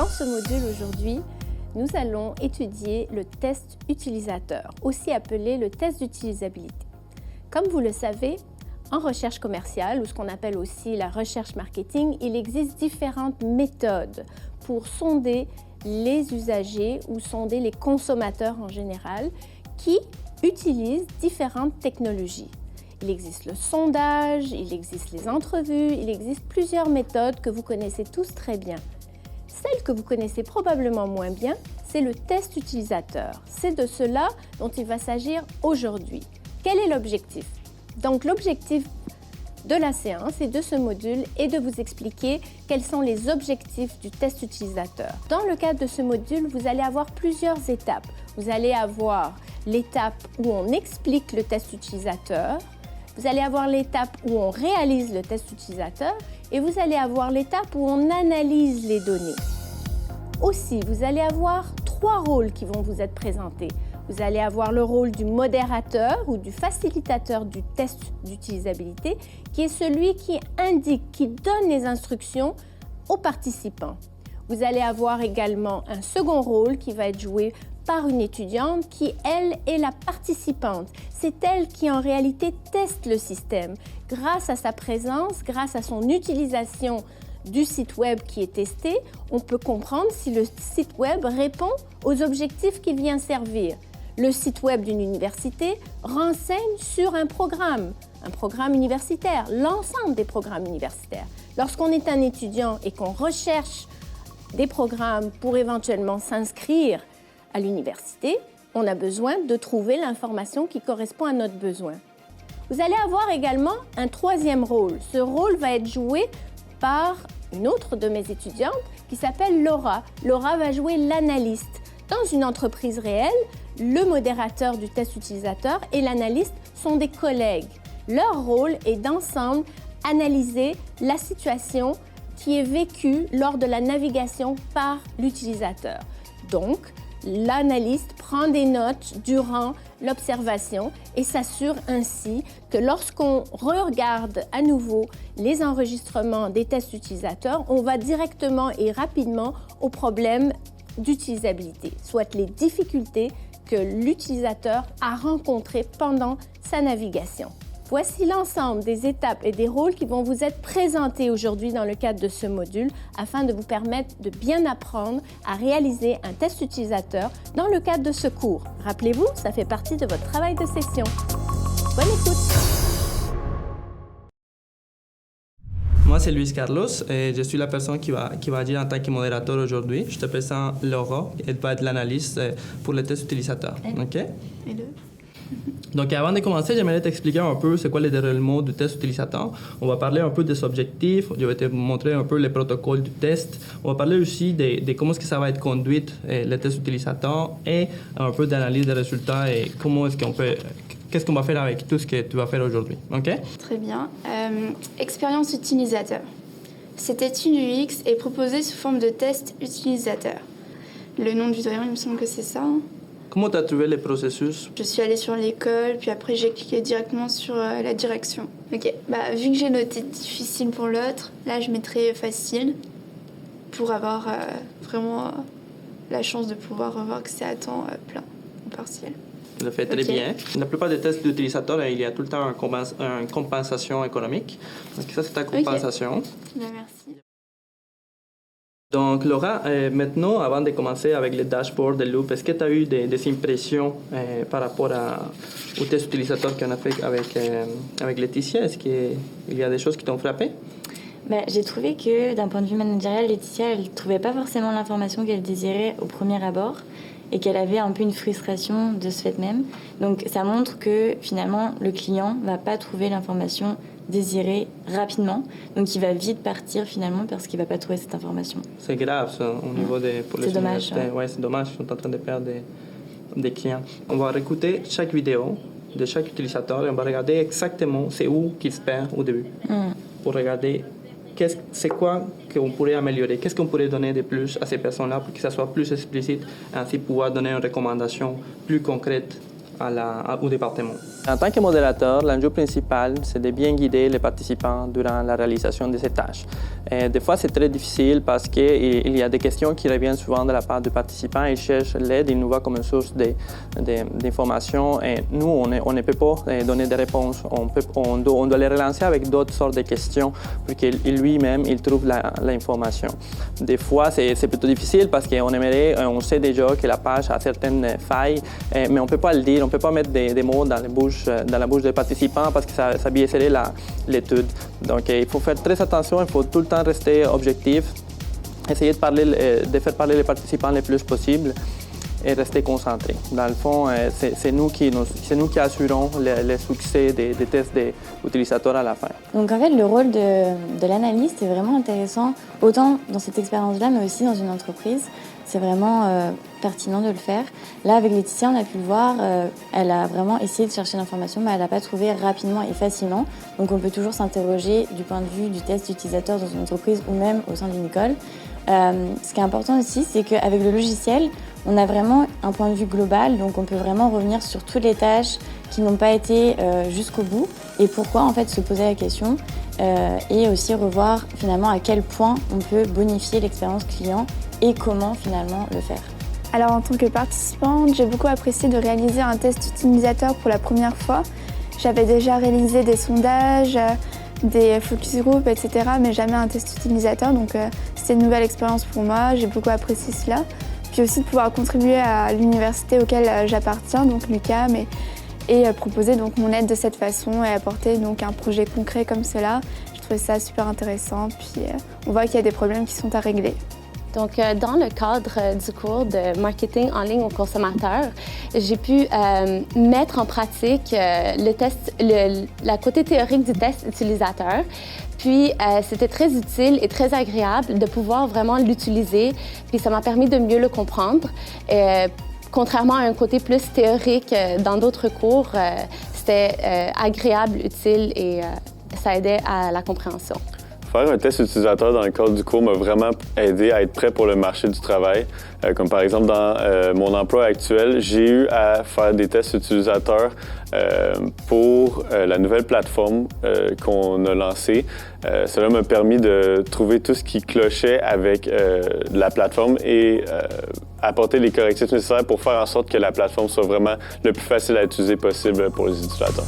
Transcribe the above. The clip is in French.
Dans ce module aujourd'hui, nous allons étudier le test utilisateur, aussi appelé le test d'utilisabilité. Comme vous le savez, en recherche commerciale, ou ce qu'on appelle aussi la recherche marketing, il existe différentes méthodes pour sonder les usagers ou sonder les consommateurs en général qui utilisent différentes technologies. Il existe le sondage, il existe les entrevues, il existe plusieurs méthodes que vous connaissez tous très bien. Celle que vous connaissez probablement moins bien, c'est le test utilisateur. C'est de cela dont il va s'agir aujourd'hui. Quel est l'objectif? Donc l'objectif de la séance et de ce module est de vous expliquer quels sont les objectifs du test utilisateur. Dans le cadre de ce module, vous allez avoir plusieurs étapes. Vous allez avoir l'étape où on explique le test utilisateur, vous allez avoir l'étape où on réalise le test utilisateur et vous allez avoir l'étape où on analyse les données. Aussi, vous allez avoir 3 rôles qui vont vous être présentés. Vous allez avoir le rôle du modérateur ou du facilitateur du test d'utilisabilité, qui est celui qui indique, qui donne les instructions aux participants. Vous allez avoir également un second rôle qui va être joué par une étudiante qui, elle, est la participante. C'est elle qui, en réalité, teste le système. Grâce à sa présence, grâce à son utilisation du site web qui est testé, on peut comprendre si le site web répond aux objectifs qu'il vient servir. Le site web d'une université renseigne sur un programme universitaire, l'ensemble des programmes universitaires. Lorsqu'on est un étudiant et qu'on recherche des programmes pour éventuellement s'inscrire à l'université, on a besoin de trouver l'information qui correspond à notre besoin. Vous allez avoir également un troisième rôle. Ce rôle va être joué par une autre de mes étudiantes qui s'appelle Laura. Laura va jouer l'analyste. Dans une entreprise réelle, le modérateur du test utilisateur et l'analyste sont des collègues. Leur rôle est d'ensemble analyser la situation qui est vécue lors de la navigation par l'utilisateur. Donc, l'analyste prend des notes durant l'observation et s'assure ainsi que lorsqu'on regarde à nouveau les enregistrements des tests utilisateurs, on va directement et rapidement au problème d'utilisabilité, soit les difficultés que l'utilisateur a rencontrées pendant sa navigation. Voici l'ensemble des étapes et des rôles qui vont vous être présentés aujourd'hui dans le cadre de ce module afin de vous permettre de bien apprendre à réaliser un test utilisateur dans le cadre de ce cours. Rappelez-vous, ça fait partie de votre travail de session. Bonne écoute! Moi, c'est Luis Carlos et je suis la personne qui va agir en tant que modérateur aujourd'hui. Je te présente Laura, elle va être l'analyste pour le test utilisateur. OK? Hello. Donc, avant de commencer, j'aimerais t'expliquer un peu c'est quoi le déroulement du test utilisateur. On va parler un peu des objectifs, je vais te montrer un peu les protocoles du test. On va parler aussi de comment est-ce que ça va être conduit, le test utilisateur, et un peu d'analyse des résultats et comment est-ce qu'on peut... Qu'est-ce qu'on va faire avec tout ce que tu vas faire aujourd'hui, OK? Très bien. Expérience utilisateur. Cette étude UX est proposée sous forme de test utilisateur. Le nom du doyen, il me semble que c'est ça. Comment tu as trouvé le processus? Je suis allée sur l'école, puis après j'ai cliqué directement sur la direction. Ok, vu que j'ai noté difficile pour l'autre, là je mettrai facile pour avoir vraiment la chance de pouvoir avoir accès à temps plein ou partiel. Tu le fais très bien. La plupart des tests d'utilisateurs, il y a tout le temps une compensation économique. Donc ça, c'est ta compensation. Merci. Donc, Laura, maintenant, avant de commencer avec le dashboard de Loop, est-ce que tu as eu des impressions par rapport au test utilisateur qu'on a fait avec Laetitia? Est-ce qu'il y a des choses qui t'ont frappé? J'ai trouvé que, d'un point de vue managérial, Laetitia, elle ne trouvait pas forcément l'information qu'elle désirait au premier abord et qu'elle avait un peu une frustration de ce fait même. Donc, ça montre que, finalement, le client ne va pas trouver l'information désirée rapidement. Donc, il va vite partir, finalement, parce qu'il ne va pas trouver cette information. C'est grave, ça, au niveau pour les dommage. Ouais, c'est dommage. Ils sont en train de perdre des clients. On va réécouter chaque vidéo de chaque utilisateur et on va regarder exactement c'est où qu'il se perd au début. Pour regarder c'est quoi qu'on pourrait améliorer, qu'est-ce qu'on pourrait donner de plus à ces personnes-là pour que ça soit plus explicite et ainsi pouvoir donner une recommandation plus concrète au département. En tant que modérateur, l'enjeu principal, c'est de bien guider les participants durant la réalisation de ces tâches. Et des fois, c'est très difficile parce qu'il y a des questions qui reviennent souvent de la part du participant. Ils cherchent l'aide, ils nous voient comme une source d'informations. Et nous, on ne peut pas donner des réponses. On doit les relancer avec d'autres sortes de questions pour qu'il lui-même il trouve l'information. Des fois, c'est plutôt difficile parce on sait déjà que la page a certaines failles, mais on ne peut pas le dire, on ne peut pas mettre des mots dans la bouche des participants parce que ça biaiserait l'étude. Donc, il faut faire très attention, il faut tout le temps rester objectif, essayer de faire parler les participants le plus possible et rester concentré. Dans le fond, c'est nous qui assurons le succès des tests des utilisateurs à la fin. Donc en fait, le rôle de l'analyste est vraiment intéressant, autant dans cette expérience-là, mais aussi dans une entreprise. C'est vraiment pertinent de le faire. Là, avec Laetitia, on a pu le voir, elle a vraiment essayé de chercher l'information, mais elle n'a pas trouvé rapidement et facilement. Donc on peut toujours s'interroger du point de vue du test utilisateur dans une entreprise ou même au sein d'une école. Ce qui est important aussi, c'est qu'avec le logiciel, on a vraiment un point de vue global, donc on peut vraiment revenir sur toutes les tâches qui n'ont pas été jusqu'au bout et pourquoi en fait se poser la question et aussi revoir finalement à quel point on peut bonifier l'expérience client et comment finalement le faire. Alors en tant que participante, j'ai beaucoup apprécié de réaliser un test utilisateur pour la première fois. J'avais déjà réalisé des sondages, des focus group, etc. mais jamais un test utilisateur, donc c'était une nouvelle expérience pour moi, j'ai beaucoup apprécié cela. Puis aussi de pouvoir contribuer à l'université auquel j'appartiens, donc l'UQAM, et proposer donc mon aide de cette façon et apporter donc un projet concret comme cela. Je trouvais ça super intéressant, puis on voit qu'il y a des problèmes qui sont à régler. Donc, dans le cadre du cours de marketing en ligne aux consommateurs, j'ai pu mettre en pratique la côté théorique du test utilisateur. Puis, c'était très utile et très agréable de pouvoir vraiment l'utiliser. Puis, ça m'a permis de mieux le comprendre. Contrairement à un côté plus théorique dans d'autres cours, c'était agréable, utile et ça aidait à la compréhension. Faire un test utilisateur dans le cadre du cours m'a vraiment aidé à être prêt pour le marché du travail. Comme par exemple, dans mon emploi actuel, j'ai eu à faire des tests utilisateurs pour la nouvelle plateforme qu'on a lancée. Cela m'a permis de trouver tout ce qui clochait avec la plateforme et apporter les correctifs nécessaires pour faire en sorte que la plateforme soit vraiment le plus facile à utiliser possible pour les utilisateurs.